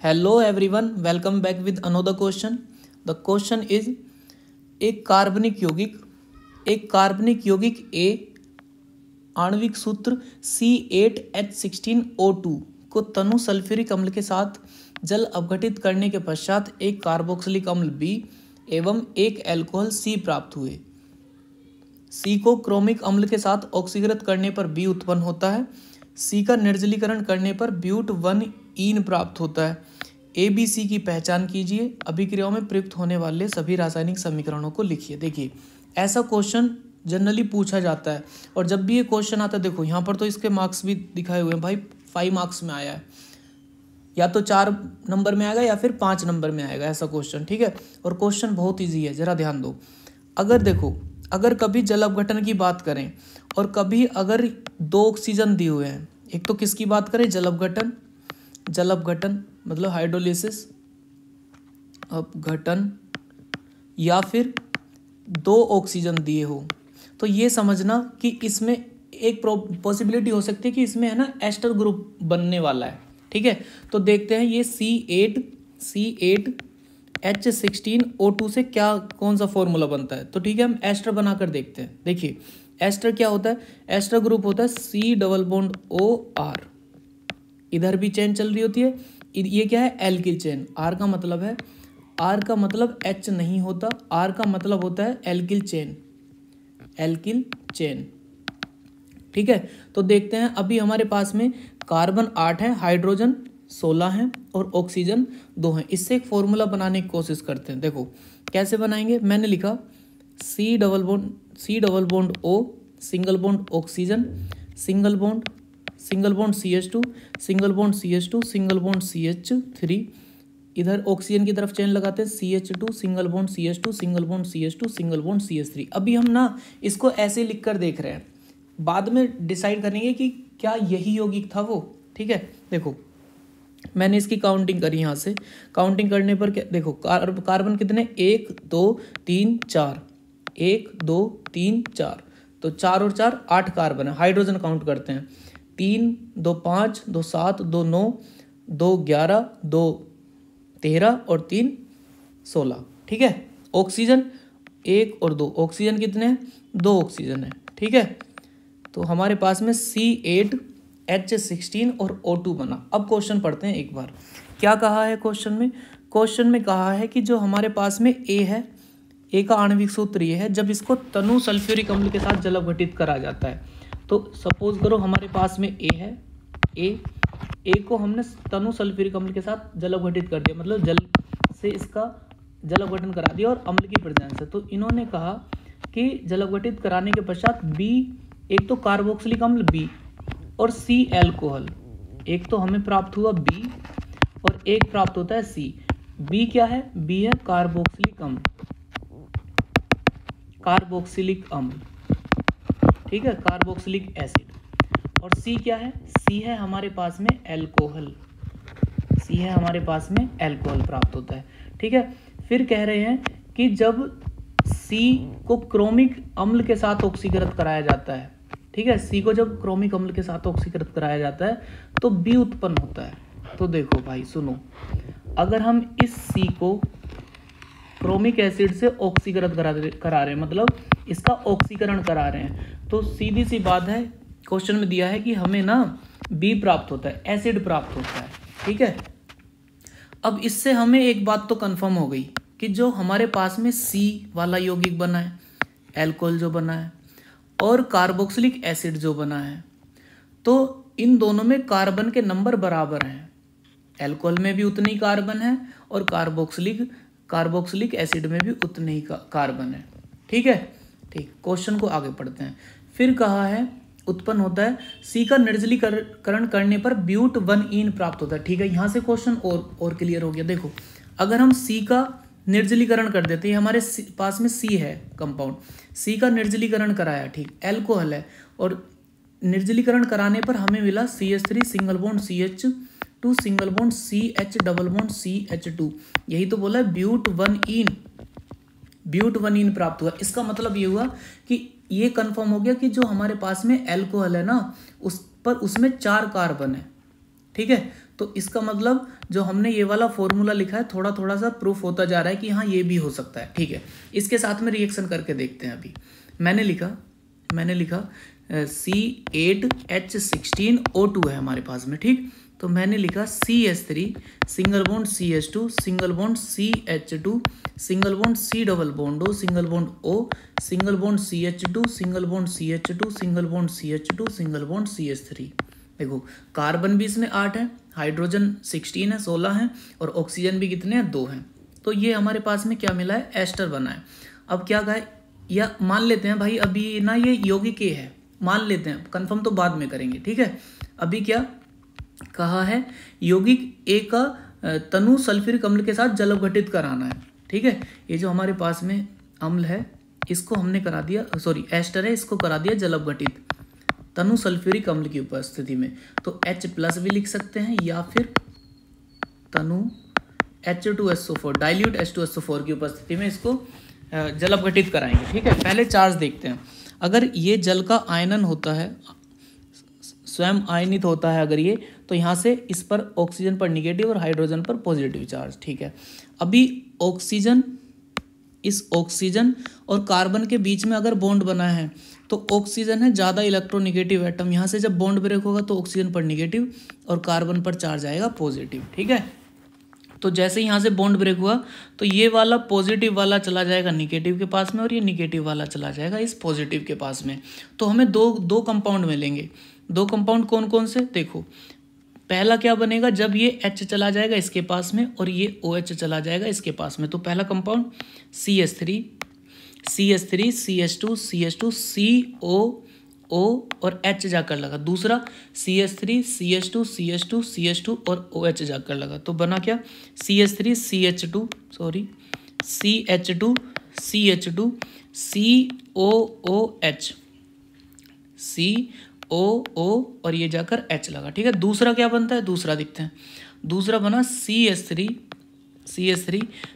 Hello everyone, welcome back with another question. The question is एक कार्बनिक यौगिक A आणविक सूत्र C8H16O2 को तनु सल्फ्यूरिक अम्ल के साथ जल अपघटित करने के पश्चात एक कार्बोक्सिलिक अम्ल B एवं एक अल्कोहल C प्राप्त हुए। C को क्रोमिक अम्ल के साथ ऑक्सीकृत करने पर B उत्पन्न होता है। C का निर्जलीकरण करने पर ब्यूट 1 ईन प्राप्त होता है। ए बी सी की पहचान कीजिए। अभिक्रियाओं में प्रयुक्त होने वाले सभी रासायनिक समीकरणों को लिखिए। देखिए, ऐसा क्वेश्चन जनरली पूछा जाता है और जब भी ये क्वेश्चन आता है, देखो यहाँ पर तो इसके मार्क्स भी दिखाए हुए हैं भाई। 5 मार्क्स में आया है, या तो 4 नंबर में आएगा या फिर 5 नंबर में आएगा ऐसा क्वेश्चन, ठीक है। और क्वेश्चन बहुत ईजी है, जरा ध्यान दो। अगर कभी जल अपघटन की बात करें और कभी अगर 2 ऑक्सीजन दिए हुए हैं, एक तो किसकी बात करें, जल अपघटन मतलब हाइड्रोलिसिस अपघटन, या फिर 2 ऑक्सीजन दिए हो, तो ये समझना कि इसमें एक पॉसिबिलिटी हो सकती है कि इसमें है ना एस्टर ग्रुप बनने वाला है, ठीक है। तो देखते हैं ये C8H16O2 से कौन सा फॉर्मूला बनता है। तो ठीक है, हम एस्टर बनाकर देखते हैं। देखिए, एस्टर क्या होता है, एस्टर ग्रुप होता है C++OR। इधर भी चेन चल रही होती है, ये क्या है, एल्किल चेन। आर का मतलब H नहीं होता, आर का मतलब होता है एल्किल चेन, ठीक है। तो देखते हैं, अभी हमारे पास में कार्बन 8 है, हाइड्रोजन 16 है और ऑक्सीजन 2 है। इससे एक फॉर्मूला बनाने की कोशिश करते हैं। देखो कैसे बनाएंगे, मैंने लिखा C double bond O, single bond oxygen, single bond CH2, single bond CH2, single bond CH3। इधर ऑक्सीजन की तरफ चेन लगाते हैं, CH2, single bond CH2, single bond CH2, single bond CH3। अभी हम ना इसको ऐसे लिख कर देख रहे हैं, बाद में डिसाइड करेंगे कि क्या यही यौगिक था वो, ठीक है। देखो मैंने इसकी काउंटिंग करी, यहाँ से काउंटिंग करने पर क्या, देखो कार्बन कितने, 1 2 3 4, 1 2 3 4, तो 4 और 4 8 कार्बन है। हाइड्रोजन काउंट करते हैं, 3 2 5 2 7 2 9 2 11 2 13 और 3 16, ठीक है। ऑक्सीजन 1 और 2, ऑक्सीजन कितने हैं, 2 ऑक्सीजन है, ठीक है। तो हमारे पास में C8H16 और O2 बना। अब क्वेश्चन पढ़ते हैं एक बार, क्या कहा है क्वेश्चन में कहा है कि जो हमारे पास में A है, A का आणविक सूत्र ये है, जब इसको तनु सल्फ्यूरिक अम्ल के साथ जल अपघटित करा जाता है। तो सपोज करो हमारे पास में A है, A को हमने तनु सल्फ्यूरिक अम्ल के साथ जल अपघटित कर दिया, मतलब जल से इसका जल अपघटन करा दिया और अम्ल की प्रेजेंस है। तो इन्होंने कहा कि जल अपघटित कराने के पश्चात B, एक तो कार्बोक्सिलिक अम्ल B और C अल्कोहल, एक तो हमें प्राप्त हुआ B और एक प्राप्त होता है C। B क्या है, B है कार्बोक्सिलिक अम्ल, ठीक है, कार्बोक्सिलिक एसिड। और C क्या है, C है हमारे पास में अल्कोहल, प्राप्त होता है, ठीक है। फिर कह रहे हैं कि जब C को क्रोमिक अम्ल के साथ ऑक्सीकृत कराया जाता है, ठीक है, C को जब क्रोमिक अम्ल के साथ ऑक्सीकृत कराया जाता है तो B उत्पन्न होता है। तो देखो भाई सुनो, अगर हम इस C को क्रोमिक एसिड से ऑक्सीकृत करा रहे हैं, मतलब इसका ऑक्सीकरण करा रहे हैं, तो सीधी सी बात है, क्वेश्चन में दिया है कि हमें ना B प्राप्त होता है, एसिड प्राप्त होता है, ठीक है। अब इससे हमें एक बात तो कंफर्म हो गई कि जो हमारे पास में C वाला यौगिक बना है, अल्कोहल जो बना है और कार्बोक्सिलिक एसिड जो बना है, तो इन दोनों में कार्बन के नंबर बराबर हैं। अल्कोहल में भी उतने ही कार्बन है और कार्बोक्सिलिक एसिड में भी उतने ही कार्बन है, ठीक है। ठीक, क्वेश्चन को आगे पढ़ते हैं। फिर कहा है उत्पन्न होता है C का निर्जलीकरण करने पर ब्यूट 1 ईन प्राप्त होता है, ठीक है। यहाँ से क्वेश्चन और क्लियर हो गया। देखो, अगर हम C का निर्जलीकरण कर देते हैं, हमारे पास में C है कंपाउंड, C का निर्जलीकरण कराया, ठीक, अल्कोहल है, और निर्जलीकरण कराने पर हमें मिला CH3 single bond CH2 single bond CH double bond CH2। यही तो बोला है ब्यूट 1 ईन प्राप्त हुआ। इसका मतलब ये हुआ कि ये कंफर्म हो गया कि जो हमारे पास में अल्कोहल है ना, उसमें 4 कार्बन है, ठीक है। तो इसका मतलब जो हमने ये वाला फॉर्मूला लिखा है थोड़ा थोड़ा सा प्रूफ होता जा रहा है कि हाँ ये भी हो सकता है। ठीक है, इसके साथ में रिएक्शन करके देखते हैं। अभी मैंने लिखा C8H16O2 है हमारे पास में। ठीक, तो मैंने लिखा CH3 single bond CH2 single bond CH2 single bond C double bond O single bond O single bond CH2 single bond CH2 single bond CH2 single bond CH3। देखो कार्बन भी इसमें 8 है, हाइड्रोजन 16 है, 16 है, और ऑक्सीजन भी कितने हैं, 2 हैं। तो ये हमारे पास में क्या मिला है, एस्टर बना है। अब क्या कहा, या मान लेते हैं भाई अभी ना ये यौगिक A है, मान लेते हैं, कंफर्म तो बाद में करेंगे। ठीक है, अभी क्या कहा है, यौगिक A का तनु सल्फ्यूरिक अम्ल के साथ जल अपघटित कराना है। ठीक है, ये जो हमारे पास में अम्ल है इसको हमने करा दिया, सॉरी एस्टर है, इसको करा दिया जल अपघटित तनु सल्फ्यूरिक अम्ल की उपस्थिति में। तो H+ भी लिख सकते हैं, या फिर तनु H2SO4 डाइल्यूट H2SO4 की उपस्थिति में इसको जल अपघटित कराएंगे। ठीक है, पहले चार्ज देखते हैं। अगर ये जल का आयनन होता है, स्वयं आयनित होता है अगर ये, तो यहाँ से इस पर ऑक्सीजन पर निगेटिव और हाइड्रोजन पर पॉजिटिव चार्ज। ठीक है, अभी ऑक्सीजन, इस ऑक्सीजन और कार्बन के बीच में अगर बॉन्ड बना है तो ऑक्सीजन है ज़्यादा इलेक्ट्रोनिगेटिव एटम, यहाँ से जब बॉन्ड ब्रेक होगा तो ऑक्सीजन पर निगेटिव और कार्बन पर चार्ज आएगा पॉजिटिव। ठीक है, तो जैसे यहाँ से बॉन्ड ब्रेक हुआ तो ये वाला पॉजिटिव वाला चला जाएगा निगेटिव के पास में, और ये निगेटिव वाला चला जाएगा इस पॉजिटिव के पास में। तो हमें दो कंपाउंड मिलेंगे। दो कंपाउंड कौन कौन से, देखो पहला क्या बनेगा, जब ये H चला जाएगा इसके पास में और ये OH चला जाएगा इसके पास में, तो पहला कंपाउंड CH3 CH2 CHO और H जाकर लगा, दूसरा CH3 CH2 और OH जाकर लगा, तो बना क्या, CH3 CH2 COOH और ये जाकर H लगा। ठीक है, दूसरा क्या बनता है, दूसरा दिखते हैं। दूसरा बना CH3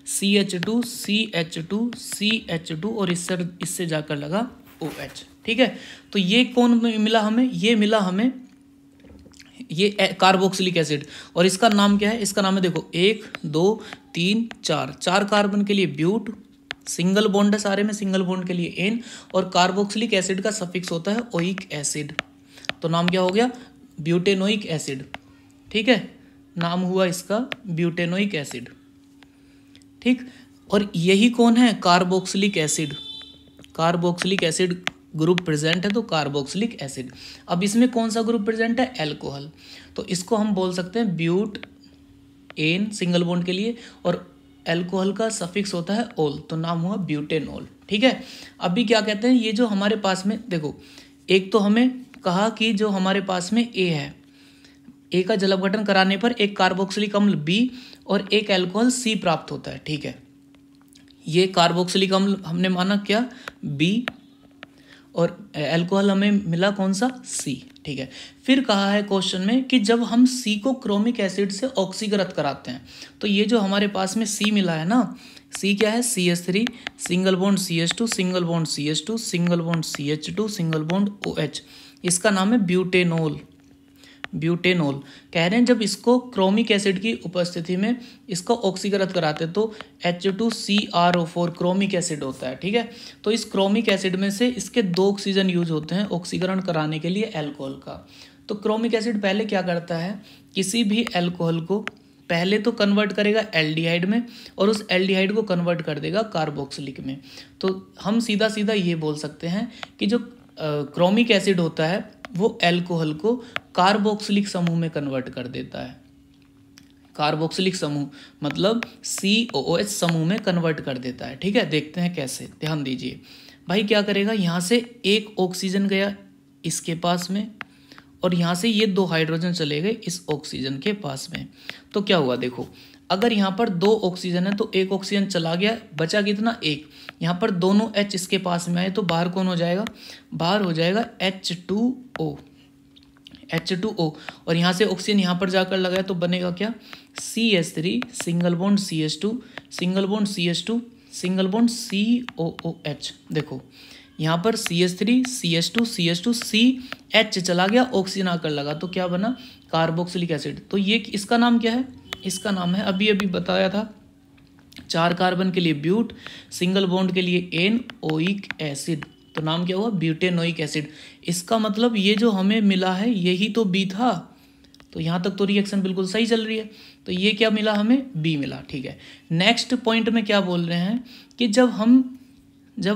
CH2 और इससे जाकर लगा OH। ठीक है, तो ये कौन मिला हमें, ये मिला हमें ये कार्बोक्सिलिक एसिड, और इसका नाम क्या है, इसका नाम है देखो 1 2 3 4 कार्बन के लिए ब्यूट, सिंगल बॉन्ड है सारे में, सिंगल बॉन्ड के लिए N, और कार्बोक्सिलिक एसिड का सफिक्स होता है ओइक एसिड, तो नाम क्या हो गया, ब्यूटेनोइक एसिड। ठीक है, नाम हुआ इसका ब्यूटेनोइक एसिड। ठीक, और यही कौन है, carboxylic acid. Carboxylic acid group present है तो कार्बोक्सिलिक एसिड। अब इसमें कौन सा ग्रुप प्रेजेंट है, अल्कोहल, तो इसको हम बोल सकते हैं ब्यूट एन सिंगल बॉन्ड के लिए, और अल्कोहल का सफिक्स होता है ओल, तो नाम हुआ ब्यूटेनॉल। ठीक है, अभी क्या कहते हैं, ये जो हमारे पास में देखो, एक तो हमें कहा कि जो हमारे पास में ए है, ए का जल अपघटन कराने पर एक कार्बोक्सिलिक अम्ल B और एक अल्कोहल C प्राप्त होता है। ठीक है, ये कार्बोक्सिलिक अम्ल हमने माना क्या, B, और अल्कोहल हमें मिला कौन सा, C। ठीक है, फिर कहा है क्वेश्चन में कि जब हम C को क्रोमिक एसिड से ऑक्सीकृत कराते हैं, तो ये जो हमारे पास में C मिला है ना, C क्या है, CH3 single bond CH2 single bond CH2 single bond CH2 single bond OH, इसका नाम है ब्यूटेनॉल। ब्यूटेनॉल कह रहे हैं जब इसको क्रोमिक एसिड की उपस्थिति में इसको ऑक्सीकृत कराते तो H2CrO4 क्रोमिक एसिड होता है। ठीक है, तो इस क्रोमिक एसिड में से इसके 2 ऑक्सीजन यूज होते हैं ऑक्सीकरण कराने के लिए अल्कोहल का। तो क्रोमिक एसिड पहले क्या करता है, किसी भी अल्कोहल को पहले तो कन्वर्ट करेगा एल्डिहाइड में, और उस एल्डिहाइड को कन्वर्ट कर देगा कार्बोक्सिलिक में। तो हम सीधा सीधा ये बोल सकते हैं कि जो क्रोमिक एसिड होता है वो अल्कोहल को कार्बोक्सिलिक समूह में कन्वर्ट कर देता है। कार्बोक्सिलिक समूह मतलब COOH समूह में कन्वर्ट कर देता है। ठीक है, देखते हैं कैसे, ध्यान दीजिए भाई। क्या करेगा, यहाँ से एक ऑक्सीजन गया इसके पास में, और यहाँ से ये 2 हाइड्रोजन चले गए इस ऑक्सीजन के पास में। तो क्या हुआ, देखो अगर यहाँ पर 2 ऑक्सीजन है तो एक ऑक्सीजन चला गया, बचा कितना, 1। यहाँ पर दोनों H इसके पास में आए तो बाहर कौन हो जाएगा, बाहर हो जाएगा H2O, और यहाँ से ऑक्सीजन यहाँ पर जाकर लगाए तो बनेगा क्या, CH3 single bond CH2 single bond CH2 single bond COOH। देखो यहाँ पर CH3 CH2 CH2 CH चला गया, ऑक्सीजन आकर लगा तो क्या बना, कार्बोक्सिलिक एसिड। तो ये इसका नाम क्या है, इसका नाम है, अभी अभी बताया था, 4 कार्बन के लिए ब्यूट, सिंगल बॉन्ड के लिए एन, ओइक एसिड, तो नाम क्या हुआ, ब्यूटेनोइक एसिड। इसका मतलब ये जो हमें मिला है यही तो बी था, तो यहाँ तक तो रिएक्शन बिल्कुल सही चल रही है। तो ये क्या मिला हमें, बी मिला। ठीक है, नेक्स्ट पॉइंट में क्या बोल रहे हैं कि जब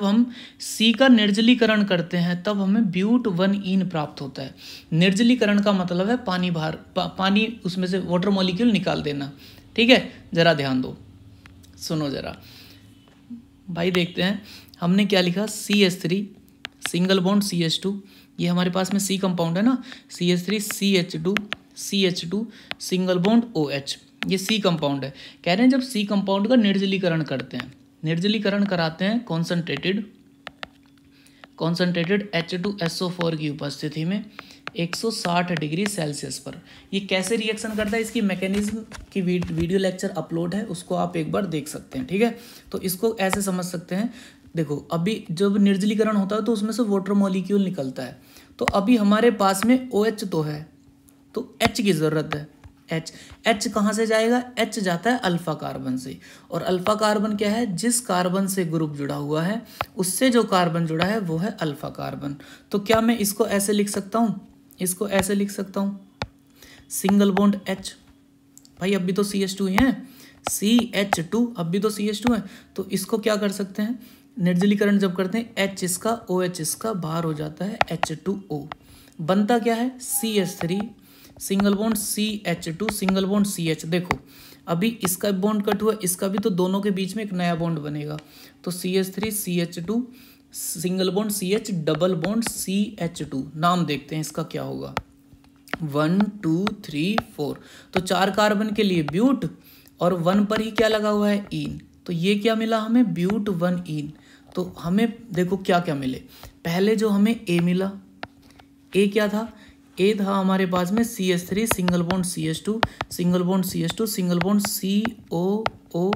हम सी का निर्जलीकरण करते हैं तब हमें ब्यूट 1 इन प्राप्त होता है। निर्जलीकरण का मतलब है पानी उसमें से वाटर मॉलिक्यूल निकाल देना। ठीक है, जरा ध्यान दो, सुनो जरा भाई, देखते हैं हमने क्या लिखा, CH3 सिंगल बॉन्ड CH2, ये हमारे पास में C कंपाउंड है ना, CH3 CH2 single bond OH, ये C कंपाउंड है। कह रहे हैं जब C कंपाउंड का निर्जलीकरण करते हैं, निर्जलीकरण कराते हैं कॉन्सेंट्रेटेड H2SO4 की उपस्थिति में 160 डिग्री सेल्सियस पर। ये कैसे रिएक्शन करता है, इसकी मैकेनिज्म की वीडियो लेक्चर अपलोड है, उसको आप एक बार देख सकते हैं। ठीक है, तो इसको ऐसे समझ सकते हैं, देखो अभी जब निर्जलीकरण होता है तो उसमें से वाटर मॉलिक्यूल निकलता है, तो अभी हमारे पास में OH तो है, तो H की ज़रूरत है। H कहाँ से जाएगा, H जाता है अल्फा कार्बन से, और अल्फा कार्बन क्या है, जिस कार्बन से ग्रुप जुड़ा हुआ है उससे जो कार्बन जुड़ा है वो है अल्फा कार्बन। तो क्या मैं इसको ऐसे लिख सकता हूँ, इसको ऐसे लिख सकता हूँ, सिंगल बॉन्ड H, भाई अभी तो CH2 ही है, CH2 अभी तो CH2 है, तो इसको क्या कर सकते हैं, निर्जलीकरण जब करते हैं H इसका OH इसका बाहर हो जाता है H2O, बनता क्या है, CH3 single bond CH2 single bond CH। देखो अभी इसका बॉन्ड कट हुआ, इसका भी, तो दोनों के बीच में एक नया बॉन्ड बनेगा, तो CH3 CH2 single bond CH double bond CH2, नाम देखते हैं इसका क्या होगा, 1 2 3 4, तो 4 कार्बन के लिए ब्यूट और 1 पर ही क्या लगा हुआ है, इन, तो ये क्या मिला हमें, ब्यूट 1 इन। तो हमें देखो क्या क्या मिले, पहले जो हमें A मिला, A क्या था, A था हमारे पास में CH3 single bond CH2 single bond CH2 single bond COO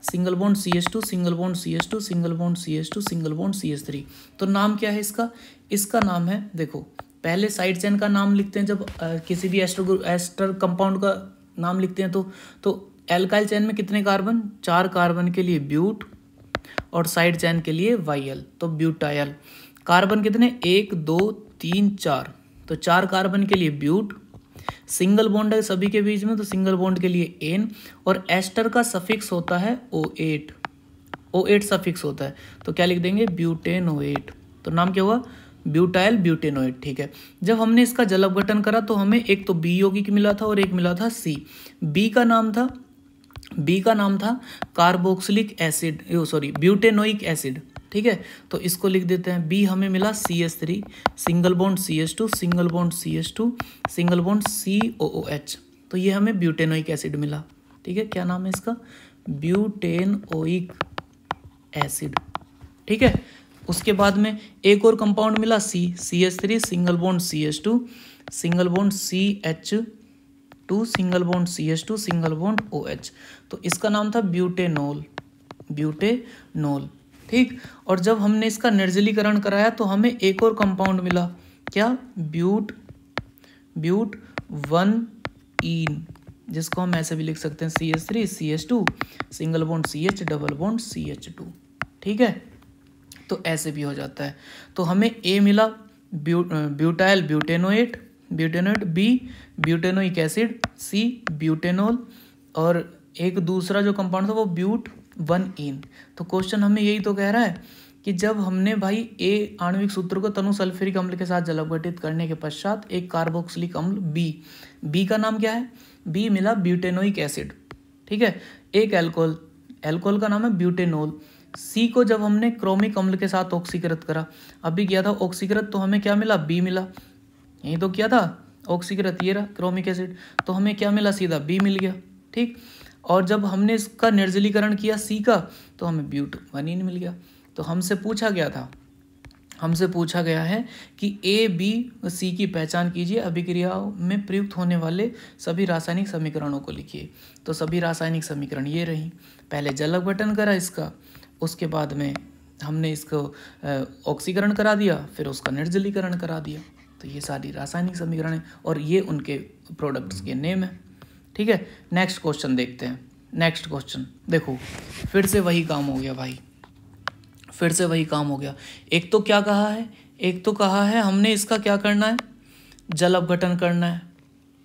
single bond CH2 single bond CH2 single bond CH2 single bond CH3। तो नाम क्या है इसका, इसका नाम है, देखो पहले साइड चेन का नाम लिखते हैं जब किसी भी एस्टर कंपाउंड का नाम लिखते हैं, तो एल्काइल चेन में कितने कार्बन, 4 कार्बन के लिए ब्यूट और साइड चेन के लिए YL, तो ब्यूटायल। कार्बन कितने, 1 2 3 4, तो 4 कार्बन के लिए ब्यूट, सिंगल बॉन्ड है सभी के बीच में, तो सिंगल बॉन्ड के लिए एन, और एस्टर का सफिक्स होता है O8 सफिक्स होता है, तो क्या लिख देंगे, ब्यूटेनोएट, तो नाम क्या हुआ, ब्यूटाइल ब्यूटेनोएट। ठीक है, जब हमने इसका जल अपघटन करा तो हमें एक तो बी यौगिक मिला था और एक मिला था C। बी का नाम था कार्बोक्सिलिक एसिड, ब्यूटेनोइक एसिड। ठीक है, तो इसको लिख देते हैं, बी हमें मिला CH3 single bond CH2 single bond CH2 single bond COOH, तो ये हमें ब्यूटेनोइक एसिड मिला। ठीक है, क्या नाम है इसका, ब्यूटेनोइक एसिड। ठीक है, उसके बाद में एक और कंपाउंड मिला CH3 single bond CH2 single bond CH2 single bond CH2 single bond OH, तो इसका नाम था ब्यूटेनोल। ठीक, और जब हमने इसका निर्जलीकरण कराया तो हमें एक और कंपाउंड मिला, क्या, ब्यूट 1 इन, जिसको हम ऐसे भी लिख सकते हैं CH3 CH2 single bond CH double bond CH2। ठीक है, तो ऐसे भी हो जाता है। तो हमें A मिला butyl butanoate, B butanoic acid, C butanol, और एक दूसरा जो कंपाउंड था वो ब्यूट 1 इन। तो क्वेश्चन हमें यही तो कह रहा है कि जब हमने भाई A आणविक सूत्र को तनु सल्फ्यूरिक अम्ल के साथ जल अपघटित करने के पश्चात एक कार्बोक्सिलिक अम्ल B का नाम क्या है, B मिला ब्यूटेनोइक एसिड। ठीक है, एक एल्कोहल का नाम है ब्यूटेनोल। C को जब हमने क्रोमिक अम्ल के साथ ऑक्सीकृत करा, अभी किया था ऑक्सीकृत, तो हमें क्या मिला, B मिला, यही तो किया था ऑक्सीकृत, ये रहा क्रोमिक एसिड, तो हमें क्या मिला, सीधा B मिल गया। ठीक, और जब हमने इसका निर्जलीकरण किया C का, तो हमें ब्यूट 1 इन मिल गया। तो हमसे पूछा गया है कि A B C की पहचान कीजिए, अभिक्रियाओं में प्रयुक्त होने वाले सभी रासायनिक समीकरणों को लिखिए। तो सभी रासायनिक समीकरण ये रही, पहले जल अपघटन करा इसका, उसके बाद में हमने इसको ऑक्सीकरण करा दिया, फिर उसका निर्जलीकरण करा दिया। तो ये सारी रासायनिक समीकरण है और ये उनके प्रोडक्ट्स के नेम है। ठीक है, नेक्स्ट क्वेश्चन देखते हैं। नेक्स्ट क्वेश्चन देखो, फिर से वही काम हो गया भाई, फिर से वही काम हो गया। एक तो क्या कहा है, एक तो कहा है हमने इसका क्या करना है, जल अपघटन करना है,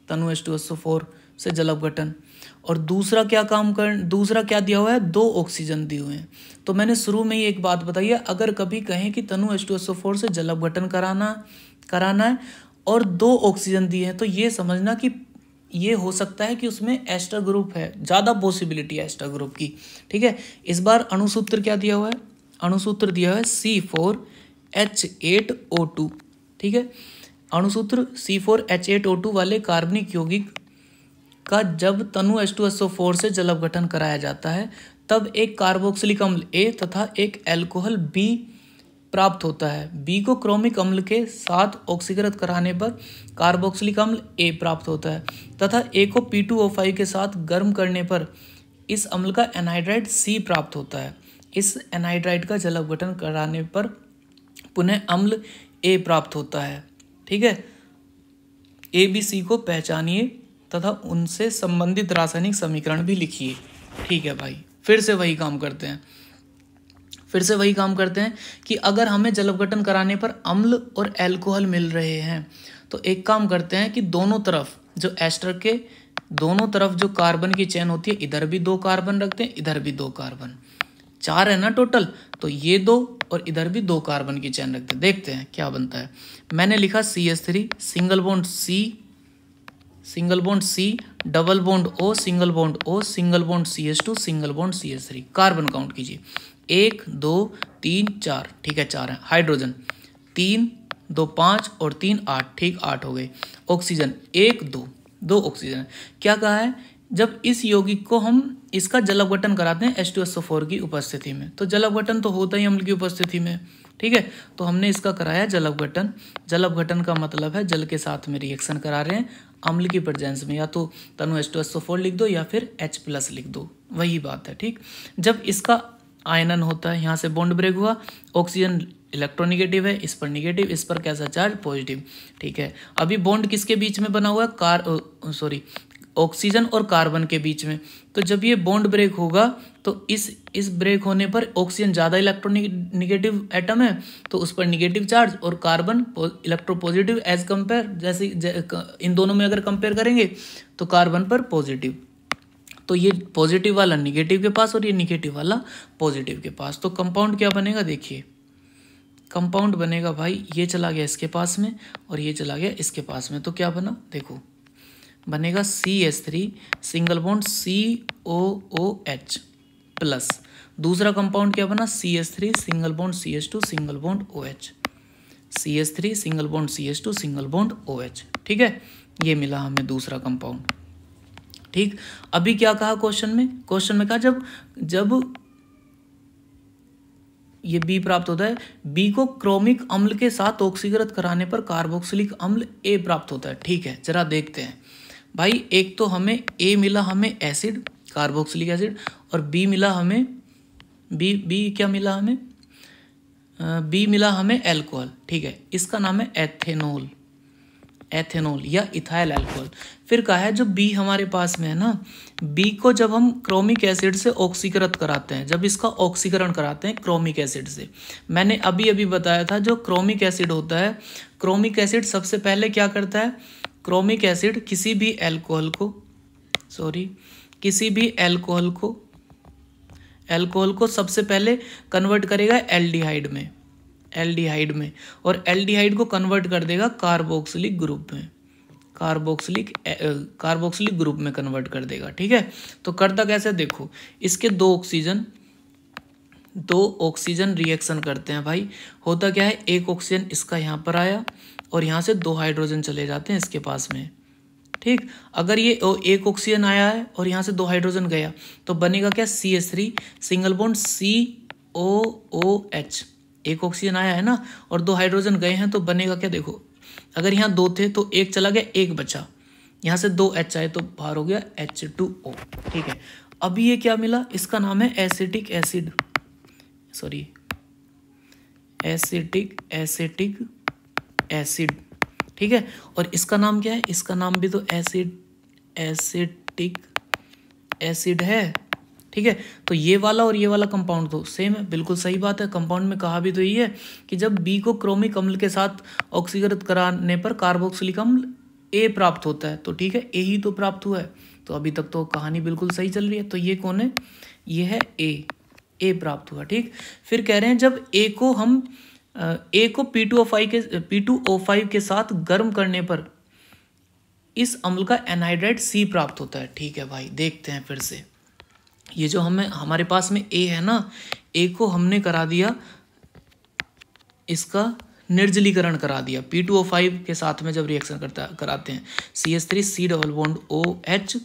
तनु H2SO4 से जल अपघटन। और दूसरा क्या दूसरा क्या दिया हुआ है, 2 ऑक्सीजन दिए हुए हैं। तो मैंने शुरू में ही एक बात बताई है, अगर कभी कहें कि तनु H2SO4 से जल अपघटन कराना है और 2 ऑक्सीजन दिए हैं, तो ये समझना कि ये हो सकता है कि उसमें एस्टर ग्रुप है, ज़्यादा पॉसिबिलिटी है एस्टर ग्रुप की। ठीक है, इस बार अणुसूत्र क्या दिया हुआ है, अणुसूत्र दिया हुआ है C4H8O2। ठीक है, अणुसूत्र C4H8O2 वाले कार्बनिक यौगिक का जब तनु H2SO4 से जल अपघटन कराया जाता है, तब एक कार्बोक्सिलिक अम्ल A तथा एक अल्कोहल B प्राप्त होता है। B को क्रोमिक अम्ल के साथ ऑक्सीकृत कराने पर कार्बोक्सिलिक अम्ल A प्राप्त होता है तथा A को P2O5 के साथ गर्म करने पर इस अम्ल का एनहाइड्राइड C प्राप्त होता है। इस एनहाइड्राइड का जल अपघटन कराने पर पुनः अम्ल A प्राप्त होता है। ठीक है, A, B, C को पहचानिए तथा उनसे संबंधित रासायनिक समीकरण भी लिखिए। ठीक है भाई, फिर से वही काम करते हैं, फिर से वही काम करते हैं कि अगर हमें जल अपघटन कराने पर अम्ल और अल्कोहल मिल रहे हैं, तो एक काम करते हैं कि दोनों तरफ जो एस्टर के दोनों तरफ जो कार्बन की चेन होती है, इधर भी 2 कार्बन रखते हैं, इधर भी 2 कार्बन, 4 है ना टोटल, तो ये 2 और इधर भी 2 कार्बन की चेन रखते हैं। देखते हैं क्या बनता है। मैंने लिखा CH3 single bond C double bond O single bond O single bond CH2 single bond CH3। Carbon count कीजिए, 1 2 3 4। ठीक है, 4 है। हाइड्रोजन 3 2 5 और 3 8। ठीक, 8 हो गए। Oxygen 1 2 oxygen. क्या कहा है, जब इस यौगिक को हम इसका जल अपघटन कराते हैं H2SO4 की उपस्थिति में, तो जल अपघटन तो होता ही अम्ल की उपस्थिति में। ठीक है, तो हमने इसका कराया जल अपघटन। जल अपघटन का मतलब है जल के साथ में रिएक्शन करा रहे हैं अम्ल की प्रेजेंस में, या तो तनु H2SO4 लिख दो या फिर H+ लिख दो, वही बात है। ठीक, जब इसका आयनन होता है, यहाँ से बॉन्ड ब्रेक हुआ, ऑक्सीजन इलेक्ट्रोनिगेटिव है, इस पर निगेटिव, इस पर कैसा चार्ज, पॉजिटिव। ठीक है, अभी बॉन्ड किसके बीच में बना हुआ है, ऑक्सीजन और कार्बन के बीच में। तो जब ये बॉन्ड ब्रेक होगा तो इस ब्रेक होने पर ऑक्सीजन ज़्यादा इलेक्ट्रोनिगेटिव एटम है, तो उस पर निगेटिव चार्ज, और कार्बन इलेक्ट्रोपॉजिटिव एज कंपेयर, जैसे इन दोनों में अगर कंपेयर करेंगे तो कार्बन पर पॉजिटिव। तो ये पॉजिटिव वाला निगेटिव के पास और ये निगेटिव वाला पॉजिटिव के पास। तो कंपाउंड क्या बनेगा, देखिए कंपाउंड बनेगा भाई, ये चला गया इसके पास में और ये चला गया इसके पास में, तो क्या बना, देखो बनेगा CH3 single bond COOH plus. दूसरा कंपाउंड क्या बना, CH3 single bond CH2 single bond OH, CH3 single bond CH2 single bond OH। ठीक है, ये मिला हमें दूसरा कंपाउंड। ठीक, अभी क्या कहा क्वेश्चन में कहा जब ये B प्राप्त होता है, B को क्रोमिक अम्ल के साथ ऑक्सीकृत कराने पर कार्बोक्सिलिक अम्ल A प्राप्त होता है। ठीक है, जरा देखते हैं भाई, एक तो हमें A मिला हमें एसिड, कार्बोक्सिलिक एसिड, और B मिला हमें B क्या मिला हमें, B मिला हमें अल्कोहल। ठीक है, इसका नाम है एथेनॉल या इथाइल अल्कोहल। फिर कहा है जो B हमारे पास में है ना, B को जब हम क्रोमिक एसिड से ऑक्सीकृत कराते हैं, जब इसका ऑक्सीकरण कराते हैं क्रोमिक एसिड से, मैंने अभी बताया था जो क्रोमिक एसिड होता है, क्रोमिक एसिड सबसे पहले क्या करता है, क्रोमिक एसिड किसी भी अल्कोहल को सबसे पहले कन्वर्ट करेगा एल्डिहाइड में, और एल्डिहाइड को कन्वर्ट कर देगा कार्बोक्सिलिक ग्रुप में कन्वर्ट कर देगा। ठीक है, तो करता कैसे, देखो इसके 2 ऑक्सीजन रिएक्शन करते हैं भाई। होता क्या है, एक ऑक्सीजन इसका यहाँ पर आया और यहाँ से 2 हाइड्रोजन चले जाते हैं इसके पास में। ठीक, अगर ये एक ऑक्सीजन आया है और यहाँ से 2 हाइड्रोजन गया तो बनेगा क्या, CH3 सिंगल बॉन्ड COOH। एक ऑक्सीजन आया है ना और 2 हाइड्रोजन गए हैं, तो बनेगा क्या, देखो अगर यहाँ 2 थे तो 1 चला गया, 1 बचा, यहाँ से 2 H आए तो बाहर हो गया H2O। ठीक है, अभी ये क्या मिला, इसका नाम है एसिटिक एसिड, एसिटिक एसिड, ठीक है। और इसका नाम क्या है, इसका नाम भी तो एसिटिक एसिड है, ठीक है। तो ये वाला और ये वाला कंपाउंड तो सेम है, बिल्कुल सही बात है। कंपाउंड में कहा भी तो ये है कि जब बी को क्रोमिक अम्ल के साथ ऑक्सीकृत कराने पर कार्बोक्सिलिक अम्ल ए प्राप्त होता है, तो ठीक है, ए ही तो प्राप्त हुआ है। तो अभी तक तो कहानी बिल्कुल सही चल रही है। तो ये कौन है, ये है ए प्राप्त हुआ, ठीक। फिर कह रहे हैं जब ए को P2O5 के साथ गर्म करने पर इस अम्ल का एनहाइड्राइड C प्राप्त होता है, ठीक है भाई। देखते हैं फिर से, ये जो हमारे पास में A है ना, A को हमने करा दिया, इसका निर्जलीकरण करा दिया P2O5 के साथ में जब रिएक्शन कराते हैं, CH3 डबल बॉन्ड OH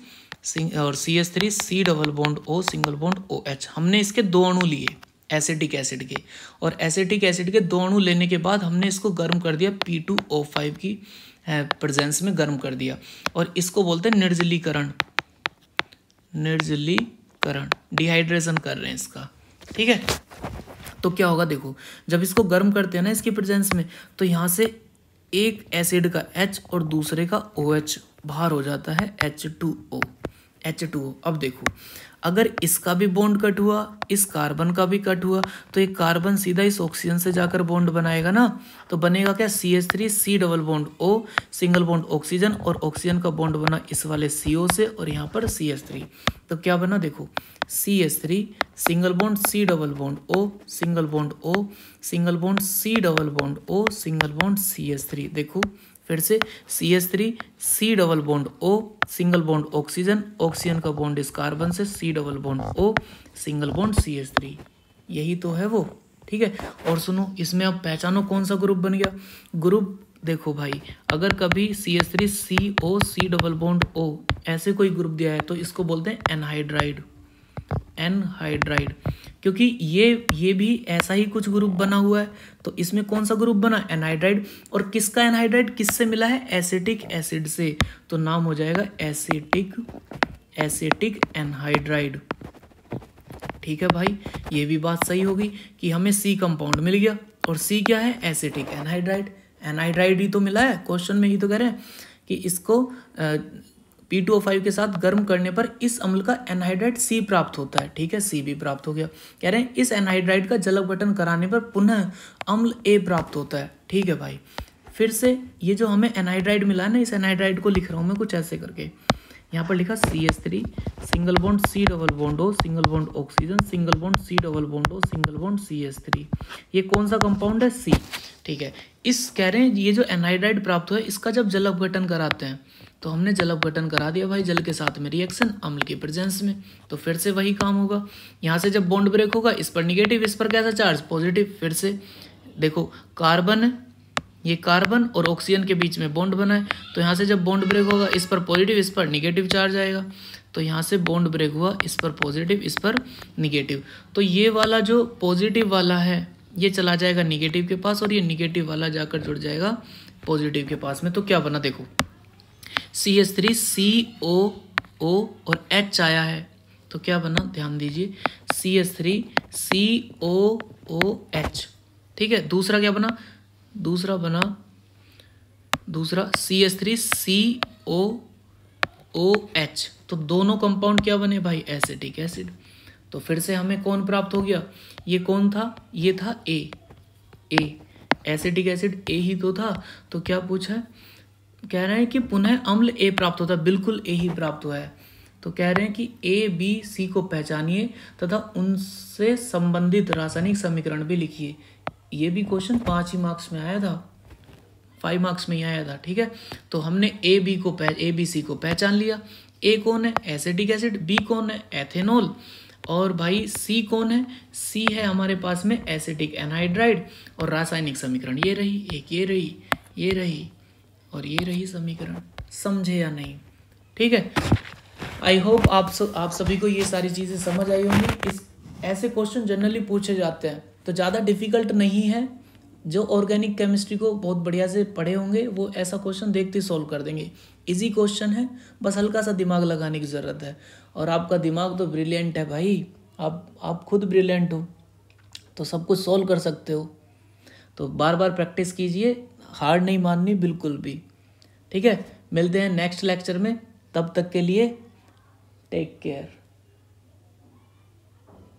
और CH3 double bond O single bond OH। हमने इसके 2 अणु लिए एसिटिक एसिड के, और एसिटिक एसिड के 2 अणु लेने के बाद हमने इसको गर्म कर दिया, P2O5 की प्रेजेंस में गर्म कर दिया, और इसको बोलते हैं निर्जलीकरण, डिहाइड्रेशन कर रहे हैं इसका, ठीक है। तो क्या होगा देखो, जब इसको गर्म करते हैं ना इसकी प्रेजेंस में, तो यहाँ से एक एसिड का H और दूसरे का OH बाहर हो जाता है, H2O। अब देखो, अगर इसका भी बॉन्ड कट हुआ, इस कार्बन का भी कट हुआ, तो एक कार्बन सीधा इस ऑक्सीजन से जाकर बॉन्ड बनाएगा ना, तो बनेगा क्या, CH3 double bond O single bond oxygen, और ऑक्सीजन का बॉन्ड बना इस वाले CO से, और यहाँ पर CH3। तो क्या बना देखो, CH3 single bond C double bond O single bond O single bond C double bond O single bond CH3। देखो फिर से, CH3 double bond O single bond oxygen, oxygen का बॉन्ड इस कार्बन से, C double bond O single bond CH3, यही तो है वो, ठीक है। और सुनो, इसमें अब पहचानो कौन सा ग्रुप बन गया। ग्रुप देखो भाई, अगर कभी CH3CO डबल बॉन्ड O ऐसे कोई ग्रुप दिया है, तो इसको बोलते हैं एनहाइड्राइड, क्योंकि ये भी ऐसा ही कुछ ग्रुप बना हुआ है। तो इसमें कौन सा ग्रुप बना, एनहाइड्राइड। और किसका एनहाइड्राइड किससे मिला है, एसिटिक एसिड से, तो नाम हो जाएगा एसिटिक एनहाइड्राइड, ठीक है भाई। ये भी बात सही होगी कि हमें C कंपाउंड मिल गया, और C क्या है, एसिटिक एनहाइड्राइड ही तो मिला है। क्वेश्चन में ही तो कह रहे हैं कि इसको P2O5 के साथ गर्म करने पर इस अम्ल का एनहाइड्राइड C प्राप्त होता है, ठीक है, C भी प्राप्त हो गया। कह रहे हैं इस एनहाइड्राइड का जल अपघटन कराने पर पुनः अम्ल A प्राप्त होता है, ठीक है भाई। फिर से ये जो हमें एनहाइड्राइड मिला है ना, इस एनहाइड्राइड को लिख रहा हूँ मैं कुछ ऐसे करके, यहाँ पर लिखा CH3 single bond C double bond O single bond oxygen single bond C double bond O single bond CH3। ये कौन सा कंपाउंड है, C, ठीक है। इस कह रहे हैं ये जो एनहाइड्राइड प्राप्त हुआ है, इसका जब जल अपघटन कराते हैं, तो हमने जल अपघटन करा दिया भाई, जल के साथ में रिएक्शन अम्ल की प्रेजेंस में, तो फिर से वही काम होगा। यहाँ से जब बॉन्ड ब्रेक होगा, इस पर निगेटिव, इस पर कैसा चार्ज, पॉजिटिव। फिर से देखो, कार्बन है, ये कार्बन और ऑक्सीजन के बीच में बॉन्ड बना है, तो यहाँ से जब बॉन्ड ब्रेक होगा, इस पर पॉजिटिव, इस पर निगेटिव चार्ज आएगा। तो यहाँ से बॉन्ड ब्रेक हुआ, इस पर पॉजिटिव, इस पर निगेटिव। तो ये वाला जो पॉजिटिव वाला है, ये चला जाएगा निगेटिव के पास, और ये निगेटिव वाला जाकर जुड़ जाएगा पॉजिटिव के पास में। तो क्या बना देखो, CH3COO और H आया है, तो क्या बना, ध्यान दीजिए, CH3COOH, ठीक है। दूसरा क्या बना, दूसरा CH3COOH। तो दोनों कंपाउंड क्या बने भाई, एसिटिक एसिड। तो फिर से हमें कौन प्राप्त हो गया, ये कौन था, ये था A, एसिटिक एसिड A ही तो था। तो क्या पूछा है, कह रहे हैं कि पुनः अम्ल A प्राप्त होता है, बिल्कुल A ही प्राप्त हुआ है। तो कह रहे हैं कि A, B, C को पहचानिए तथा उनसे संबंधित रासायनिक समीकरण भी लिखिए। ये भी क्वेश्चन 5 ही मार्क्स में आया था, 5 मार्क्स में ही आया था, ठीक है। तो हमने A, B, C को पहचान लिया। A कौन है, एसिटिक एसिड, B कौन है, एथेनॉल, और भाई C कौन है, C है हमारे पास में एसिटिक एनहाइड्राइड। और रासायनिक समीकरण ये रही, एक ये रही और ये रही समीकरण। समझे या नहीं, ठीक है। आई होप आप सभी को ये सारी चीज़ें समझ आई होंगी। ऐसे क्वेश्चन जनरली पूछे जाते हैं, तो ज़्यादा डिफिकल्ट नहीं है। जो ऑर्गेनिक केमिस्ट्री को बहुत बढ़िया से पढ़े होंगे वो ऐसा क्वेश्चन देखते ही सॉल्व कर देंगे। इजी क्वेश्चन है, बस हल्का सा दिमाग लगाने की ज़रूरत है। और आपका दिमाग तो ब्रिलियंट है भाई, आप खुद ब्रिलियंट हो, तो सब कुछ सॉल्व कर सकते हो। तो बार बार प्रैक्टिस कीजिए, हार्ड नहीं माननी बिल्कुल भी। ठीक है, मिलते हैं नेक्स्ट लेक्चर में, तब तक के लिए टेक केयर।